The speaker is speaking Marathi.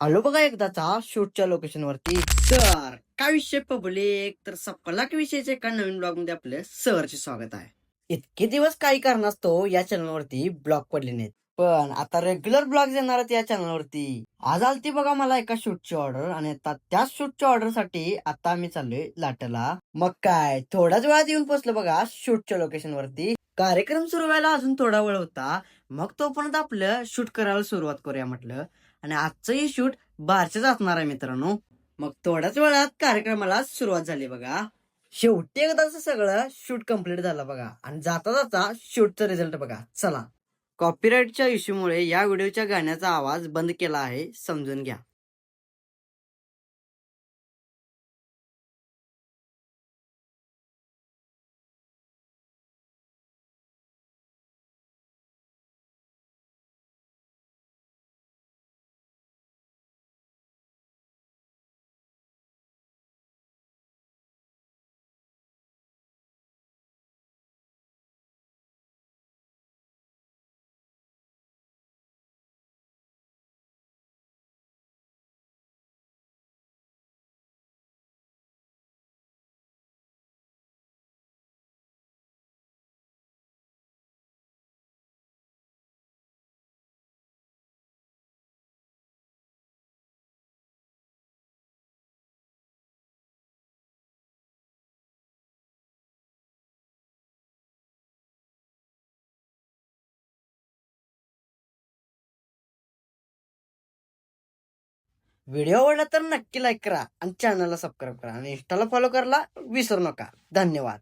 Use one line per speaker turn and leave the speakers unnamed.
आलो बघा एकदाचा शूटच्या लोकेशन वरती. तर काय विषय पब्लिक, तर सपलाक विषयचे एका नवीन ब्लॉग मध्ये आपले सहर्ष स्वागत आहे. इतके दिवस काही कारणास्तव या चॅनल वरती ब्लॉग पडले नाहीत, पण आता रेग्युलर ब्लॉग येणार आहेत या चॅनल वरती. आज आलती बघा मला एका शूटची ऑर्डर, आणि आता त्याच शूटच्या ऑर्डर साठी आता आम्ही चाललोय लाटला. मग काय थोड्याच वेळात येऊन पोहोचलो बघा शूटच्या लोकेशन वरती. कार्यक्रम सुरू व्हायला अजून थोडा वेळ होता. मग तोपर्यंत आपलं शूट करायला सुरुवात करूया म्हटलं. आणि आजचंही शूट बारचेच असणार आहे मित्रांनो. मग थोड्याच वेळात कार्यक्रमाला सुरुवात झाली बघा. शेवटी एकदाच सगळं शूट कम्प्लीट झालं बघा. आणि जाता जाता शूटचा रिझल्ट बघा. चला. कॉपीराईटच्या इश्यूमुळे या व्हिडिओच्या गाण्याचा आवाज बंद केला आहे, समजून घ्या. व्हिडिओ आवडला तर नक्की लाईक करा आणि चॅनलला सबस्क्राईब करा आणि इंस्टाला फॉलो करायला विसरू नका. धन्यवाद.